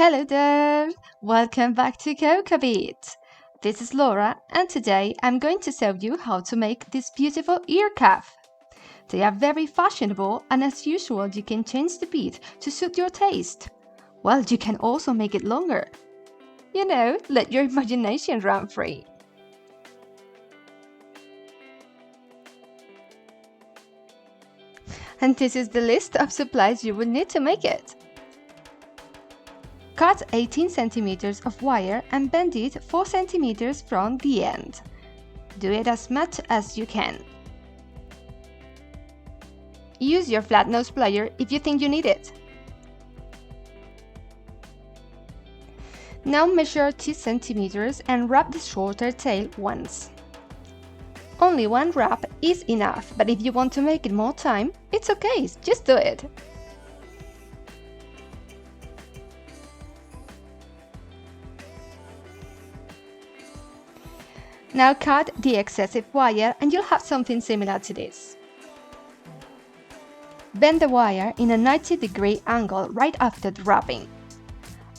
Hello there! Welcome back to CUFFS. This is Laura, and today I'm going to show you how to make this beautiful ear cuff. They are very fashionable, and as usual you can change the bead to suit your taste. Well, you can also make it longer. You know, let your imagination run free. And this is the list of supplies you will need to make it. Cut 18 cm of wire and bend it 4 cm from the end. Do it as much as you can. Use your flat nose plier if you think you need it. Now measure 2 cm and wrap the shorter tail once. Only one wrap is enough, but if you want to make it more time, it's okay, just do it. Now cut the excessive wire and you'll have something similar to this. Bend the wire in a 90-degree angle right after the wrapping.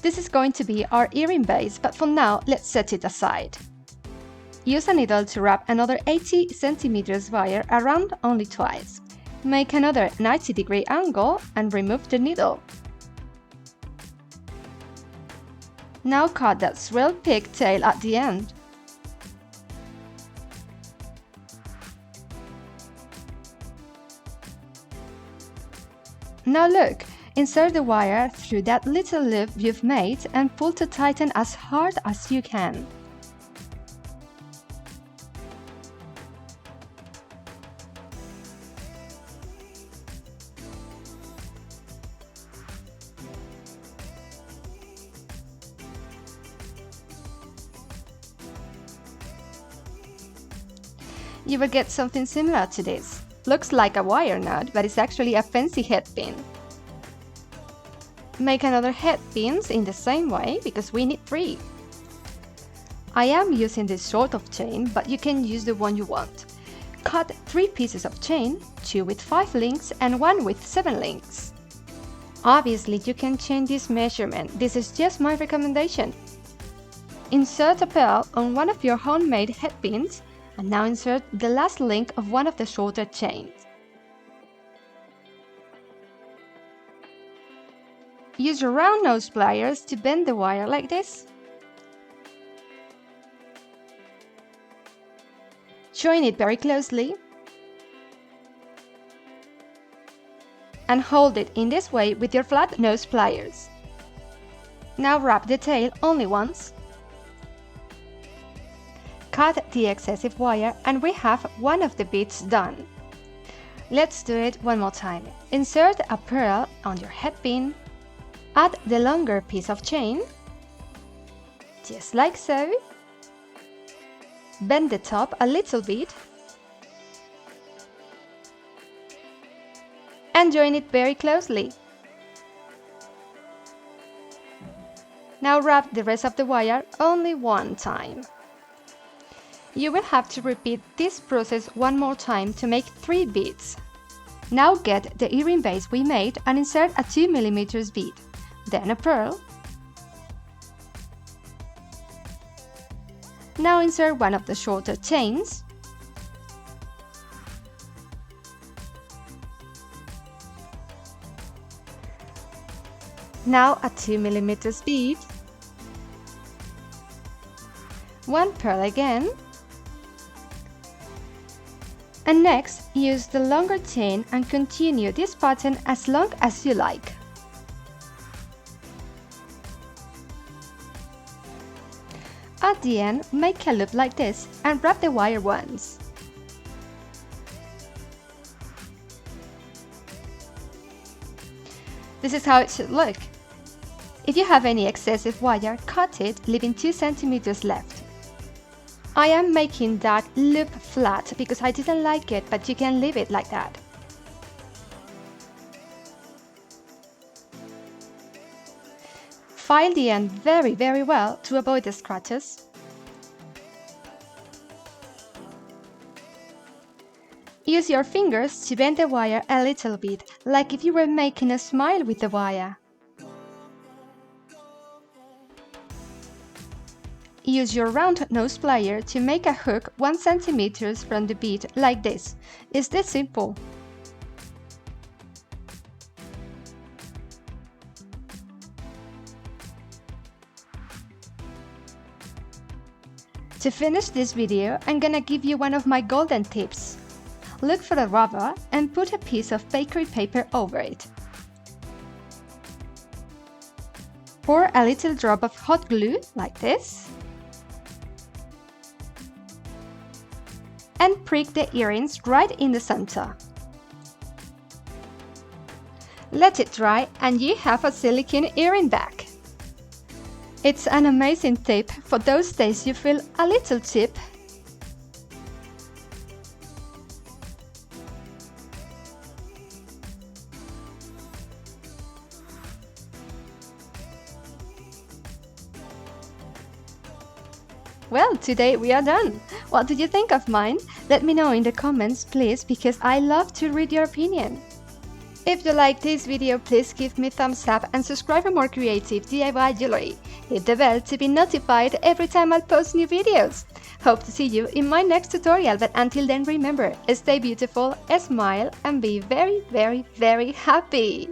This is going to be our earring base, but for now let's set it aside. Use a needle to wrap another 80 cm wire around only twice. Make another 90-degree angle and remove the needle. Now cut that swirl pigtail at the end. Now look, insert the wire through that little loop you've made and pull to tighten as hard as you can. You will get something similar to this. Looks like a wire knot, but it's actually a fancy head pin. Make another head pins in the same way because we need 3. I am using this sort of chain, but you can use the one you want. Cut 3 pieces of chain, 2 with 5 links and 1 with 7 links. Obviously, you can change this measurement. This is just my recommendation. Insert a pearl on one of your homemade head pins. And now insert the last link of one of the shorter chains. Use your round nose pliers to bend the wire like this. Join it very closely and hold it in this way with your flat nose pliers. Now wrap the tail only once. Cut the excessive wire and we have one of the beads done. Let's do it one more time. Insert a pearl on your head pin, add the longer piece of chain, just like so. Bend the top a little bit and join it very closely. Now wrap the rest of the wire only one time. You will have to repeat this process one more time to make 3 beads. Now get the earring base we made and insert a 2 mm bead, then a pearl. Now insert one of the shorter chains. Now a 2 mm bead. 1 pearl again. And next, use the longer chain and continue this pattern as long as you like. At the end, make a loop like this and wrap the wire once. This is how it should look. If you have any excessive wire, cut it, leaving 2 cm left. I am making that loop flat because I didn't like it, but you can leave it like that. File the end very well to avoid the scratches. Use your fingers to bend the wire a little bit, like if you were making a smile with the wire. use your round nose plier to make a hook 1 cm from the bead like this. It's this simple. To finish this video, I'm gonna give you one of my golden tips. Look for a rubber and put a piece of bakery paper over it. Pour a little drop of hot glue, like this, and prick the earrings right in the center. Let it dry and you have a silicone earring back. It's an amazing tip for those days you feel a little cheap. Well, today we are done. What did you think of mine? Let me know in the comments, please, because I love to read your opinion. If you like this video, please give me a thumbs up and subscribe for more creative DIY jewelry. Hit the bell to be notified every time I post new videos. Hope to see you in my next tutorial, but until then remember, stay beautiful, smile and be very, very, very happy!